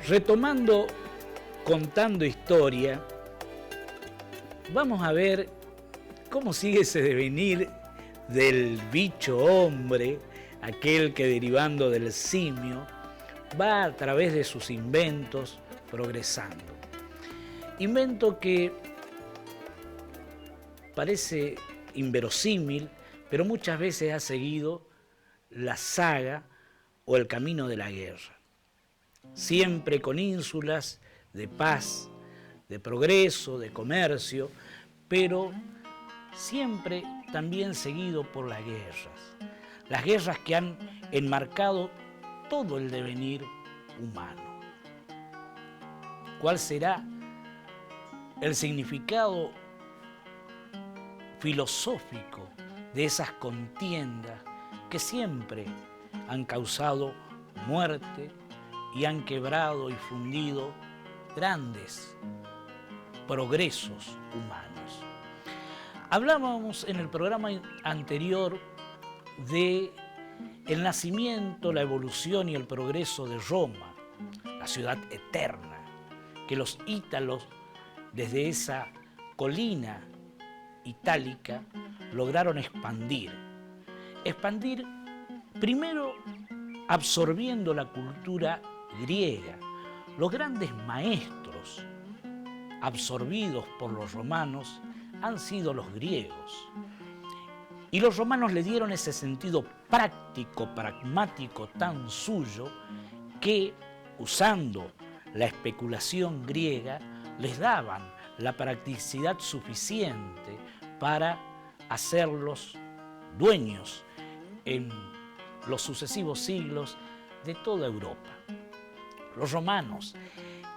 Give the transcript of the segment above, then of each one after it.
Retomando, contando historia, vamos a ver cómo sigue ese devenir del bicho hombre, aquel que derivando del simio va a través de sus inventos progresando. Invento que parece inverosímil, pero muchas veces ha seguido la saga o el camino de la guerra. Siempre con ínsulas de paz, de progreso, de comercio, pero siempre también seguido por las guerras que han enmarcado todo el devenir humano. ¿Cuál será el significado filosófico de esas contiendas que siempre han causado muerte y han quebrado y fundido grandes progresos humanos? Hablábamos en el programa anterior de el nacimiento, la evolución y el progreso de Roma, la ciudad eterna, que los ítalos desde esa colina itálica lograron expandir. Expandir primero absorbiendo la cultura griega. Los grandes maestros absorbidos por los romanos han sido los griegos. Y los romanos le dieron ese sentido práctico, pragmático tan suyo que, usando la especulación griega, les daban la practicidad suficiente para hacerlos dueños en los sucesivos siglos de toda Europa. Los romanos,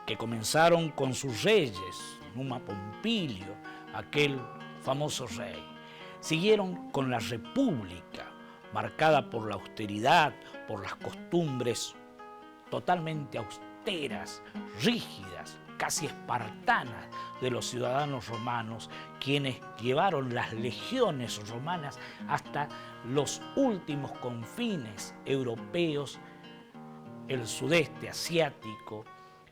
que comenzaron con sus reyes, Numa Pompilio, aquel famoso rey, siguieron con la república, marcada por la austeridad, por las costumbres totalmente austeras, rígidas, casi espartanas de los ciudadanos romanos, quienes llevaron las legiones romanas hasta los últimos confines europeos, el sudeste asiático,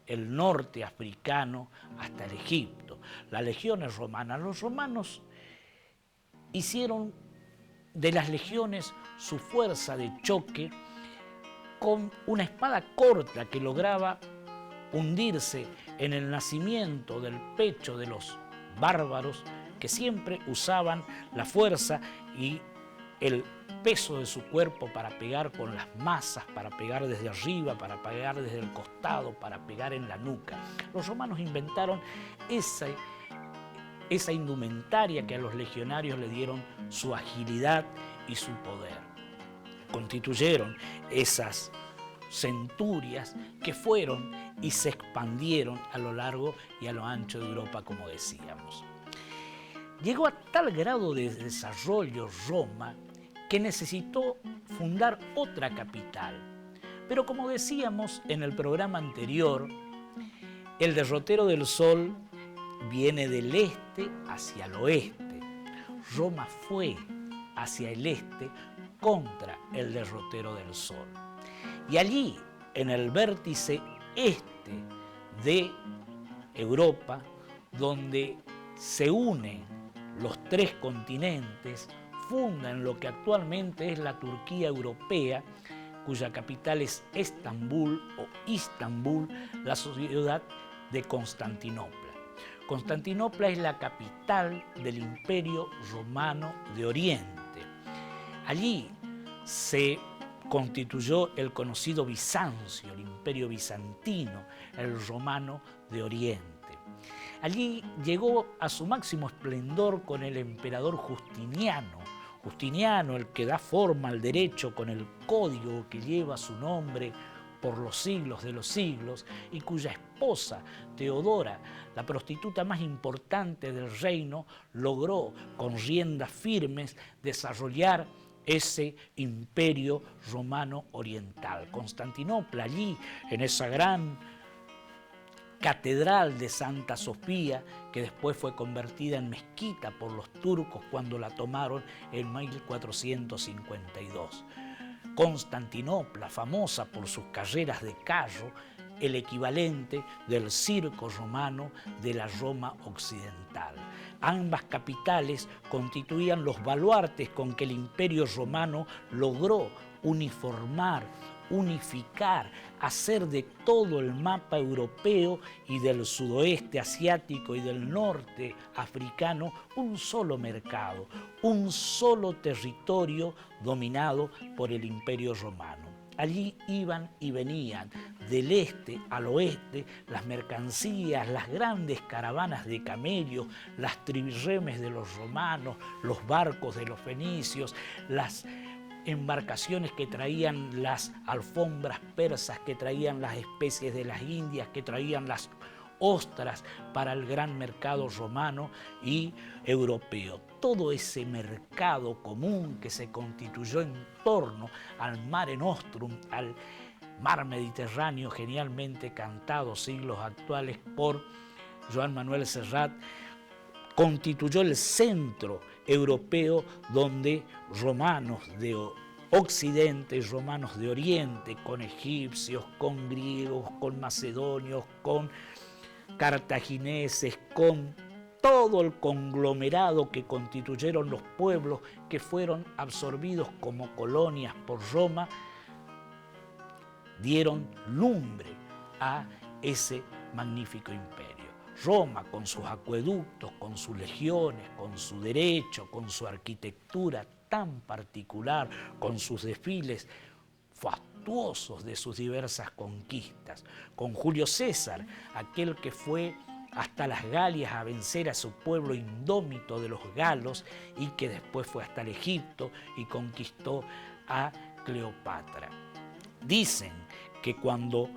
el norte africano, hasta el Egipto. Las legiones romanas, los romanos hicieron de las legiones su fuerza de choque con una espada corta que lograba hundirse en el nacimiento del pecho de los bárbaros que siempre usaban la fuerza y el peso de su cuerpo para pegar con las masas, para pegar desde arriba, para pegar desde el costado, para pegar en la nuca. Los romanos inventaron esa indumentaria que a los legionarios le dieron su agilidad y su poder. Constituyeron esas centurias que fueron y se expandieron a lo largo y a lo ancho de Europa, como decíamos. Llegó a tal grado de desarrollo Roma que necesitó fundar otra capital. Pero como decíamos en el programa anterior, el derrotero del sol viene del este hacia el oeste. Roma fue hacia el este contra el derrotero del sol. Y allí, en el vértice este de Europa, donde se unen los tres continentes, fundan lo que actualmente es la Turquía europea, cuya capital es Estambul o Istambul, la ciudad de Constantinopla. Constantinopla es la capital del Imperio Romano de Oriente. Allí se constituyó el conocido Bizancio, el Imperio Bizantino, el Romano de Oriente. Allí llegó a su máximo esplendor con el emperador Justiniano. Justiniano, el que da forma al derecho con el código que lleva su nombre por los siglos de los siglos y cuya esposa, Teodora, la prostituta más importante del reino, logró con riendas firmes desarrollar ese imperio romano oriental. Constantinopla, allí en esa gran catedral de Santa Sofía, que después fue convertida en mezquita por los turcos cuando la tomaron en 1452. Constantinopla, famosa por sus carreras de carro, el equivalente del circo romano de la Roma occidental. Ambas capitales constituían los baluartes con que el Imperio Romano logró unificar, hacer de todo el mapa europeo y del sudoeste asiático y del norte africano un solo mercado, un solo territorio dominado por el Imperio Romano. Allí iban y venían del este al oeste las mercancías, las grandes caravanas de camellos, las trirremes de los romanos, los barcos de los fenicios, las embarcaciones que traían las alfombras persas, que traían las especies de las Indias, que traían las ostras para el gran mercado romano y europeo. Todo ese mercado común que se constituyó en torno al Mare Nostrum, al mar Mediterráneo, genialmente cantado siglos actuales por Joan Manuel Serrat, constituyó el centro europeo donde romanos de Occidente y romanos de Oriente, con egipcios, con griegos, con macedonios, con cartagineses, con todo el conglomerado que constituyeron los pueblos que fueron absorbidos como colonias por Roma, dieron lumbre a ese magnífico imperio. Roma, con sus acueductos, con sus legiones, con su derecho, con su arquitectura tan particular, con sus desfiles fastuosos de sus diversas conquistas, con Julio César, aquel que fue hasta las Galias a vencer a su pueblo indómito de los galos y que después fue hasta el Egipto y conquistó a Cleopatra. Dicen que cuando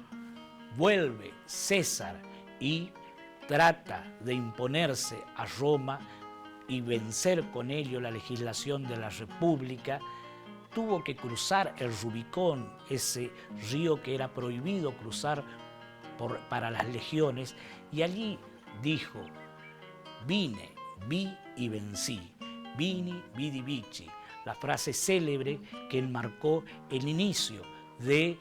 vuelve César y trata de imponerse a Roma y vencer con ello la legislación de la República, tuvo que cruzar el Rubicón, ese río que era prohibido cruzar para las legiones, y allí dijo: vine, vi y vencí, vini, vidi, vici, la frase célebre que enmarcó el inicio de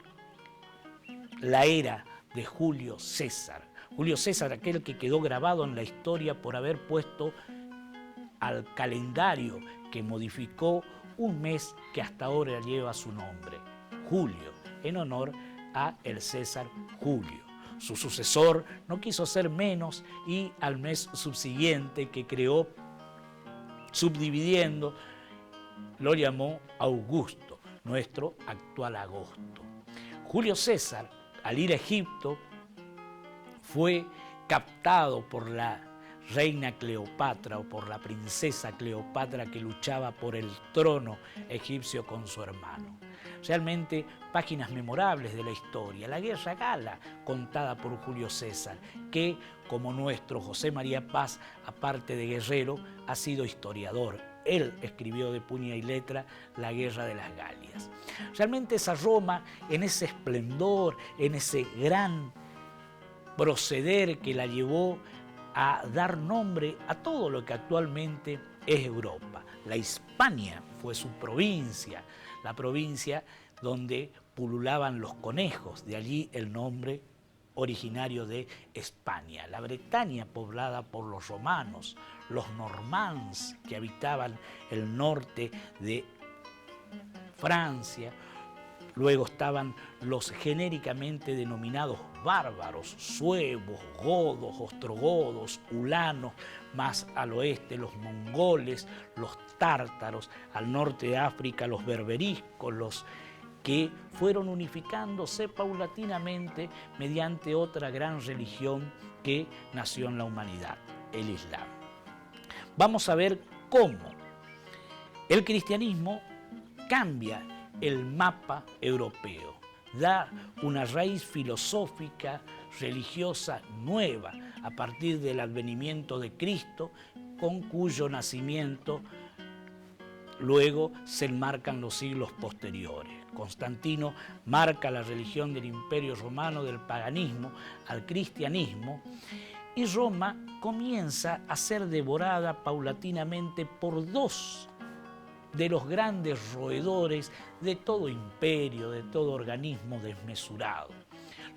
la era de Julio César. Julio César, aquel que quedó grabado en la historia por haber puesto al calendario que modificó un mes que hasta ahora lleva su nombre, Julio, en honor a el César Julio. Su sucesor no quiso ser menos y al mes subsiguiente que creó, subdividiendo, lo llamó Augusto, nuestro actual agosto. Julio César, al ir a Egipto, fue captado por la reina Cleopatra o por la princesa Cleopatra que luchaba por el trono egipcio con su hermano. Realmente páginas memorables de la historia. La guerra gala contada por Julio César, que como nuestro José María Paz, aparte de guerrero, ha sido historiador. Él escribió de puño y letra la Guerra de las Galias. Realmente esa Roma, en ese esplendor, en ese gran proceder que la llevó a dar nombre a todo lo que actualmente es Europa. La Hispania fue su provincia, la provincia donde pululaban los conejos, de allí el nombre originario de España. La Bretaña, poblada por los romanos, los normands que habitaban el norte de Francia. Luego estaban los genéricamente denominados bárbaros, suevos, godos, ostrogodos, ulanos, más al oeste los mongoles, los tártaros, al norte de África los berberiscos, los que fueron unificándose paulatinamente mediante otra gran religión que nació en la humanidad, el Islam. Vamos a ver cómo el cristianismo cambia el mapa europeo, da una raíz filosófica, religiosa nueva a partir del advenimiento de Cristo, con cuyo nacimiento luego se enmarcan los siglos posteriores. Constantino marca la religión del Imperio Romano del paganismo al cristianismo y Roma comienza a ser devorada paulatinamente por dos de los grandes roedores de todo imperio, de todo organismo desmesurado.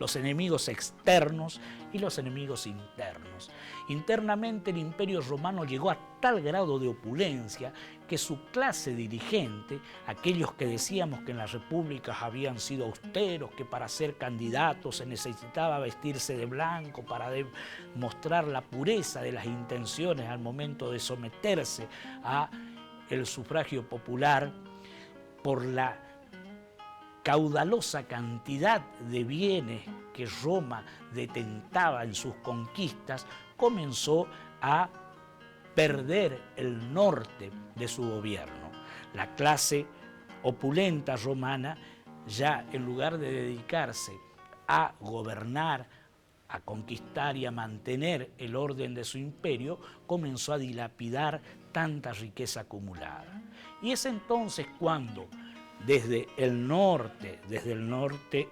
los enemigos externos y los enemigos internos. Internamente el Imperio Romano llegó a tal grado de opulencia que su clase dirigente, aquellos que decíamos que en las repúblicas habían sido austeros, que para ser candidatos se necesitaba vestirse de blanco para demostrar la pureza de las intenciones al momento de someterse a el sufragio popular, por la caudalosa cantidad de bienes que Roma detentaba en sus conquistas, comenzó a perder el norte de su gobierno. La clase opulenta romana, ya en lugar de dedicarse a gobernar, a conquistar y a mantener el orden de su imperio, comenzó a dilapidar tanta riqueza acumulada. Y es entonces cuando desde el norte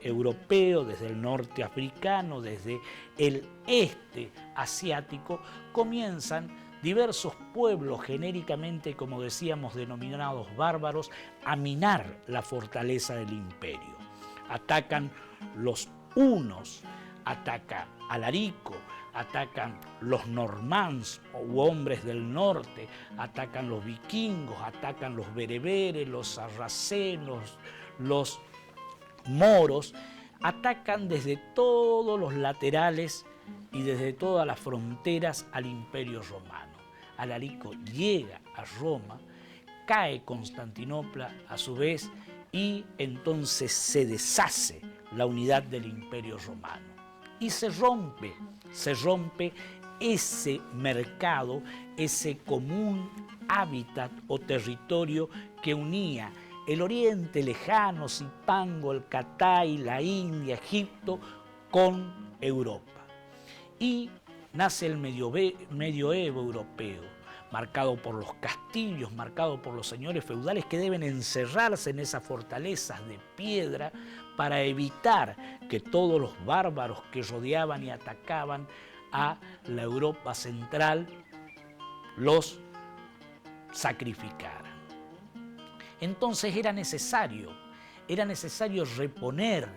europeo, desde el norte africano, desde el este asiático, comienzan diversos pueblos genéricamente, como decíamos, denominados bárbaros, a minar la fortaleza del imperio. Atacan los hunos, ataca Alarico, atacan los normands u hombres del norte, atacan los vikingos, atacan los bereberes, los sarracenos, los moros, atacan desde todos los laterales y desde todas las fronteras al Imperio Romano. Alarico llega a Roma, cae Constantinopla a su vez y entonces se deshace la unidad del Imperio Romano. Y se rompe ese mercado, ese común hábitat o territorio que unía el Oriente Lejano, Zipango, el Catay, la India, Egipto, con Europa. Y nace el medioevo europeo, marcado por los castillos, marcado por los señores feudales que deben encerrarse en esas fortalezas de piedra para evitar que todos los bárbaros que rodeaban y atacaban a la Europa central los sacrificaran. Entonces era necesario reponer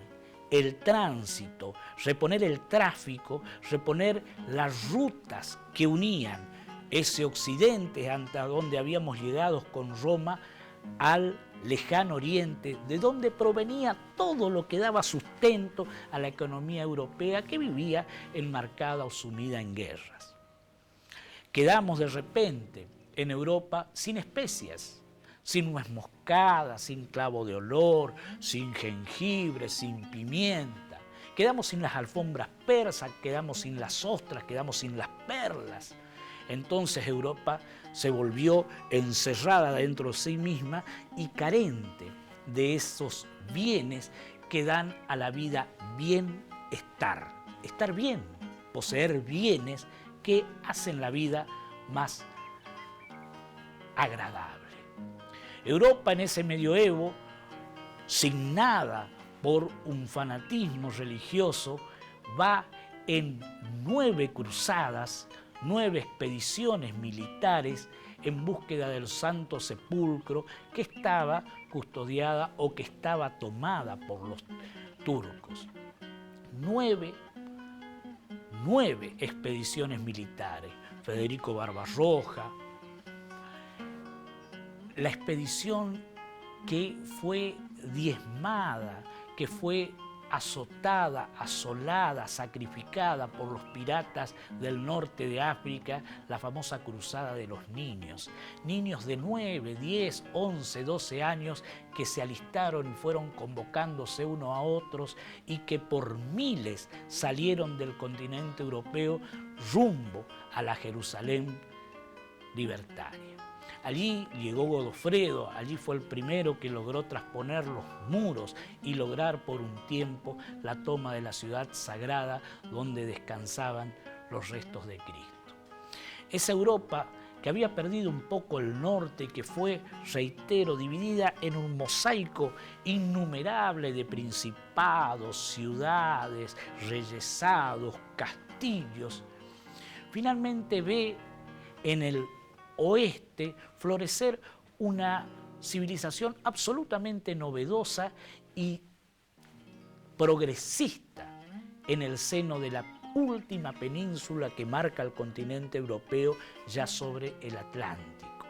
el tránsito, reponer el tráfico, reponer las rutas que unían ese occidente hasta donde habíamos llegado con Roma al lejano oriente, de donde provenía todo lo que daba sustento a la economía europea que vivía enmarcada o sumida en guerras. Quedamos de repente en Europa sin especias, sin nuez moscada, sin clavo de olor, sin jengibre, sin pimienta. Quedamos sin las alfombras persas, quedamos sin las ostras, quedamos sin las perlas. Entonces Europa se volvió encerrada dentro de sí misma y carente de esos bienes que dan a la vida bienestar. Estar bien, poseer bienes que hacen la vida más agradable. Europa en ese medioevo, signada por un fanatismo religioso, va en 9 cruzadas, 9 expediciones militares en búsqueda del Santo Sepulcro que estaba custodiada o que estaba tomada por los turcos. 9 expediciones militares. Federico Barbarroja, la expedición que fue diezmada, que fue azotada, asolada, sacrificada por los piratas del norte de África, la famosa cruzada de los niños. Niños de 9, 10, 11, 12 años que se alistaron y fueron convocándose unos a otros y que por miles salieron del continente europeo rumbo a la Jerusalén libertaria. Allí llegó Godofredo, allí fue el primero que logró trasponer los muros y lograr por un tiempo la toma de la ciudad sagrada donde descansaban los restos de Cristo. Esa Europa que había perdido un poco el norte, que fue, reitero, dividida en un mosaico innumerable de principados, ciudades, reyesados, castillos, finalmente ve en el oeste florecer una civilización absolutamente novedosa y progresista, en el seno de la última península que marca el continente europeo ya sobre el Atlántico.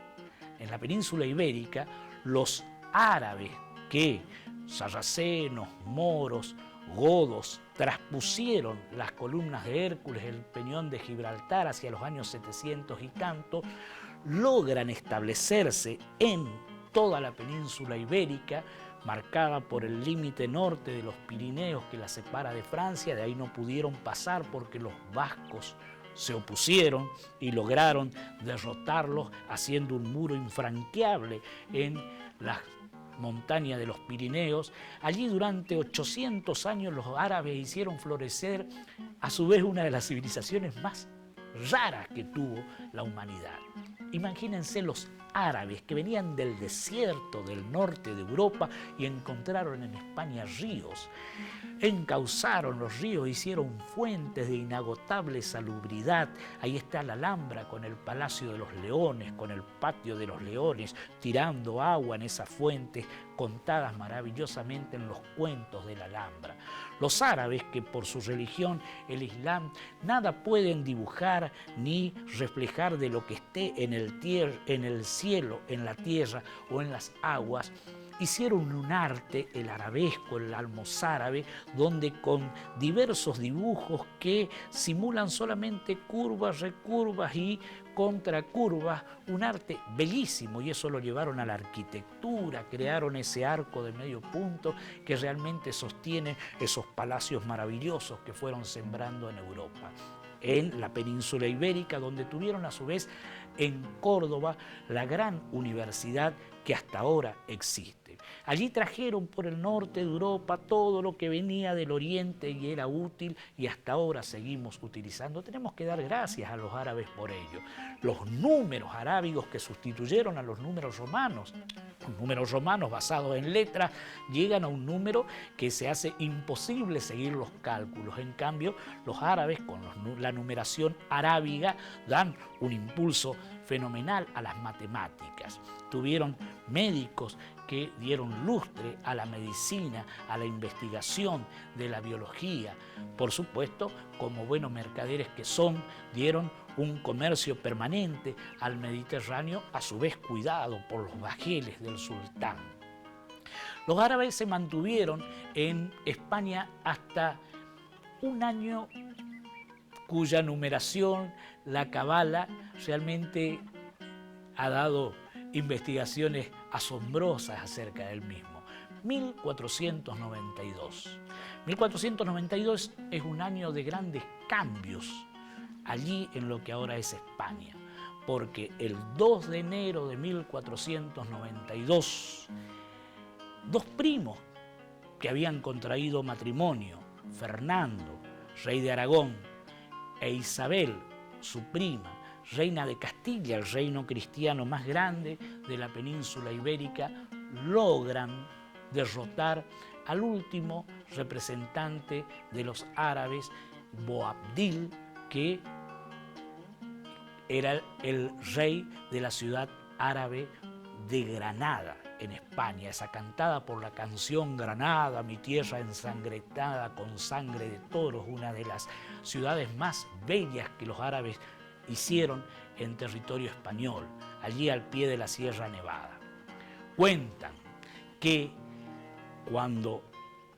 En la península ibérica, los árabes que sarracenos, moros, godos traspusieron las columnas de Hércules, el peñón de Gibraltar hacia los años 700 y tanto, logran establecerse en toda la península ibérica, marcada por el límite norte de los Pirineos que la separa de Francia. De ahí no pudieron pasar porque los vascos se opusieron y lograron derrotarlos haciendo un muro infranqueable en las montañas de los Pirineos. Allí durante 800 años los árabes hicieron florecer a su vez una de las civilizaciones más raras que tuvo la humanidad. Imagínense los árabes que venían del desierto del norte de Europa y encontraron en España ríos. Encauzaron los ríos, hicieron fuentes de inagotable salubridad. Ahí está la Alhambra con el Palacio de los Leones, con el Patio de los Leones, tirando agua en esas fuentes contadas maravillosamente en los cuentos de la Alhambra. Los árabes, que por su religión, el Islam, nada pueden dibujar ni reflejar de lo que esté en el cielo, en la tierra o en las aguas, hicieron un arte, el arabesco, el almozárabe, donde con diversos dibujos que simulan solamente curvas, recurvas y contracurvas, un arte bellísimo, y eso lo llevaron a la arquitectura, crearon ese arco de medio punto que realmente sostiene esos palacios maravillosos que fueron sembrando en Europa. En la península ibérica, donde tuvieron a su vez en Córdoba la gran universidad que hasta ahora existe. Allí trajeron por el norte de Europa todo lo que venía del oriente y era útil, y hasta ahora seguimos utilizando. Tenemos que dar gracias a los árabes por ello. Los números arábigos que sustituyeron a los números romanos basados en letras, llegan a un número que se hace imposible seguir los cálculos. En cambio, los árabes con la numeración arábiga dan un impulso fenomenal a las matemáticas. Tuvieron médicos que dieron lustre a la medicina, a la investigación de la biología. Por supuesto, como buenos mercaderes que son, dieron un comercio permanente al Mediterráneo, a su vez cuidado por los bajeles del sultán. Los árabes se mantuvieron en España hasta un año cuya numeración, la Cabala, realmente ha dado investigaciones asombrosas acerca del mismo. 1492. 1492 es un año de grandes cambios allí en lo que ahora es España, porque el 2 de enero de 1492, dos primos que habían contraído matrimonio, Fernando, rey de Aragón, e Isabel, su prima, reina de Castilla, el reino cristiano más grande de la península ibérica, logran derrotar al último representante de los árabes, Boabdil, que era el rey de la ciudad árabe de Granada, en España, esa cantada por la canción Granada, mi tierra ensangrentada con sangre de toros, una de las ciudades más bellas que los árabes hicieron en territorio español, allí al pie de la Sierra Nevada. Cuentan que cuando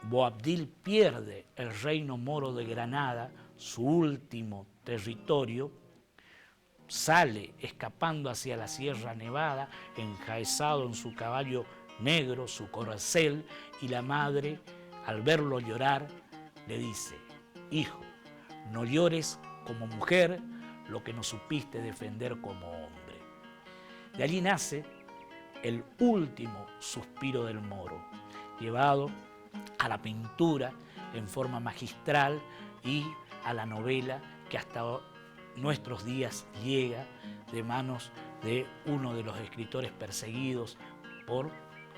Boabdil pierde el reino moro de Granada, su último territorio, sale escapando hacia la Sierra Nevada, enjaezado en su caballo negro, su corcel, y la madre, al verlo llorar, le dice: hijo, no llores como mujer lo que no supiste defender como hombre. De allí nace el último suspiro del moro, llevado a la pintura en forma magistral y a la novela que hasta nuestros días llega de manos de uno de los escritores perseguidos por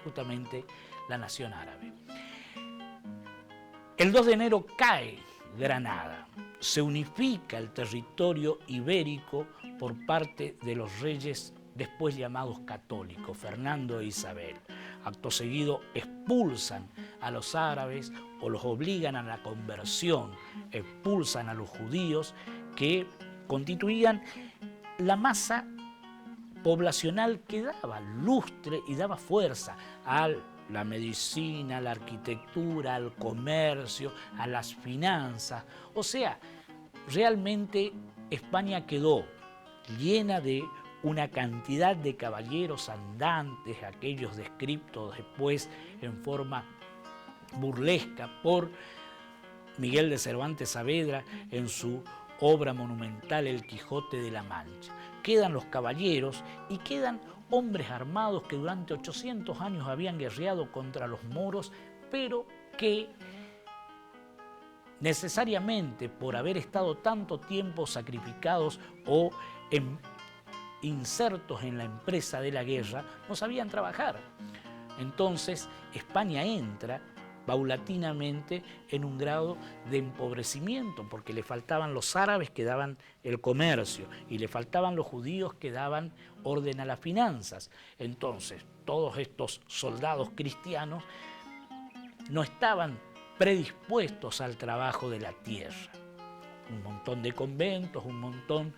justamente la nación árabe. El 2 de enero cae Granada, se unifica el territorio ibérico por parte de los reyes después llamados católicos, Fernando e Isabel. Acto seguido expulsan a los árabes o los obligan a la conversión, expulsan a los judíos que constituían la masa poblacional que daba lustre y daba fuerza a la medicina, a la arquitectura, al comercio, a las finanzas. O sea, realmente España quedó llena de una cantidad de caballeros andantes, aquellos descritos después en forma burlesca por Miguel de Cervantes Saavedra en su obra monumental El Quijote de la Mancha. Quedan los caballeros y quedan hombres armados que durante 800 años habían guerreado contra los moros, pero que necesariamente por haber estado tanto tiempo sacrificados o insertos en la empresa de la guerra, no sabían trabajar. Entonces España entra paulatinamente en un grado de empobrecimiento, porque le faltaban los árabes que daban el comercio y le faltaban los judíos que daban orden a las finanzas. Entonces, todos estos soldados cristianos no estaban predispuestos al trabajo de la tierra. Un montón de conventos, un montón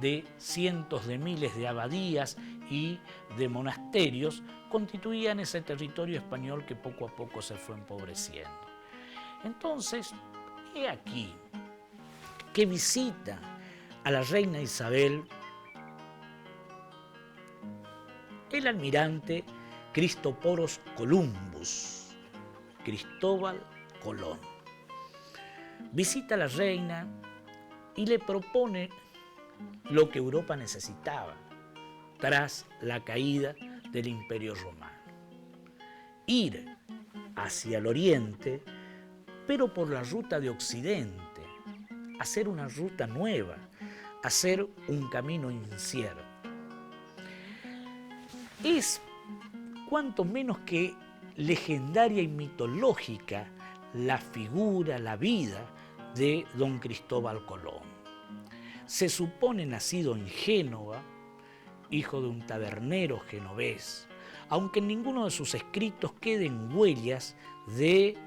de cientos de miles de abadías y de monasterios constituían ese territorio español que poco a poco se fue empobreciendo. Entonces, he aquí que visita a la reina Isabel el almirante Cristoforos Columbus, Cristóbal Colón. Visita a la reina y le propone lo que Europa necesitaba tras la caída del Imperio Romano: ir hacia el oriente, pero por la ruta de occidente, hacer una ruta nueva, hacer un camino incierto. Es cuanto menos que legendaria y mitológica la figura, la vida de don Cristóbal Colón. Se supone nacido en Génova, hijo de un tabernero genovés, aunque en ninguno de sus escritos queden huellas de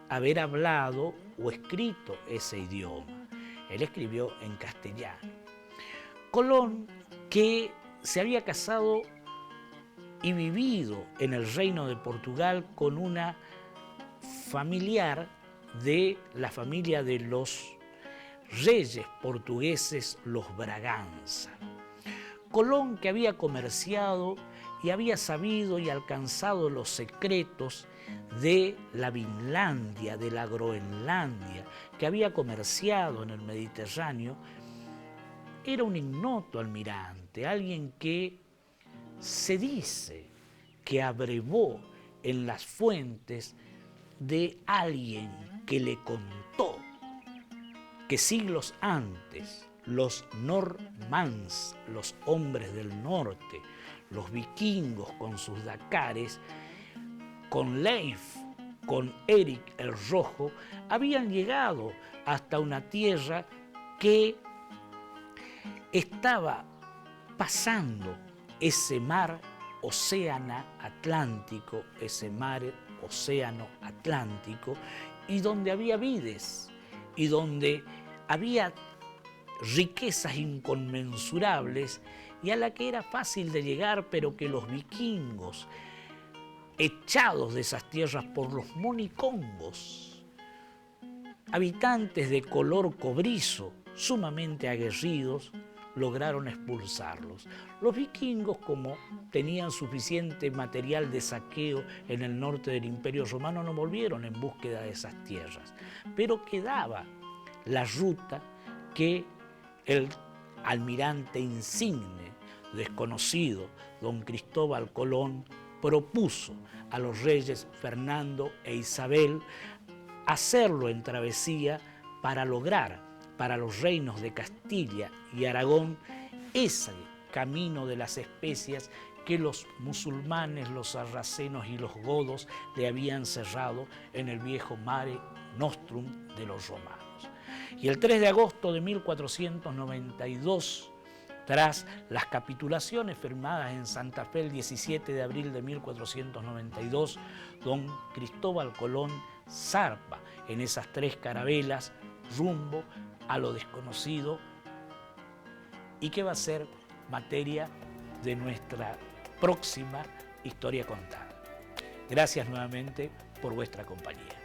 haber hablado o escrito ese idioma. Él escribió en castellano. Colón, que se había casado y vivido en el reino de Portugal con una familiar de la familia de los reyes portugueses, los Braganza. Colón, que había comerciado y había sabido y alcanzado los secretos de la Vinlandia, de la Groenlandia, que había comerciado en el Mediterráneo, era un ignoto almirante, alguien que se dice que abrevó en las fuentes de alguien que le contó que siglos antes los normans, los hombres del norte, los vikingos con sus dakares, con Leif, con Eric el Rojo, habían llegado hasta una tierra que estaba pasando ese mar océano Atlántico, y donde había vides, y donde había riquezas inconmensurables, y a la que era fácil de llegar, pero que los vikingos, echados de esas tierras por los monicongos, habitantes de color cobrizo, sumamente aguerridos, lograron expulsarlos. Los vikingos, como tenían suficiente material de saqueo en el norte del Imperio Romano, no volvieron en búsqueda de esas tierras, pero quedaba la ruta que el almirante insigne, desconocido, don Cristóbal Colón, propuso a los reyes Fernando e Isabel hacerlo en travesía para lograr para los reinos de Castilla y Aragón ese camino de las especias que los musulmanes, los sarracenos y los godos le habían cerrado en el viejo Mare Nostrum de los romanos. Y el 3 de agosto de 1492 Tras las capitulaciones firmadas en Santa Fe el 17 de abril de 1492, don Cristóbal Colón zarpa en esas 3 carabelas rumbo a lo desconocido y que va a ser materia de nuestra próxima historia contada. Gracias nuevamente por vuestra compañía.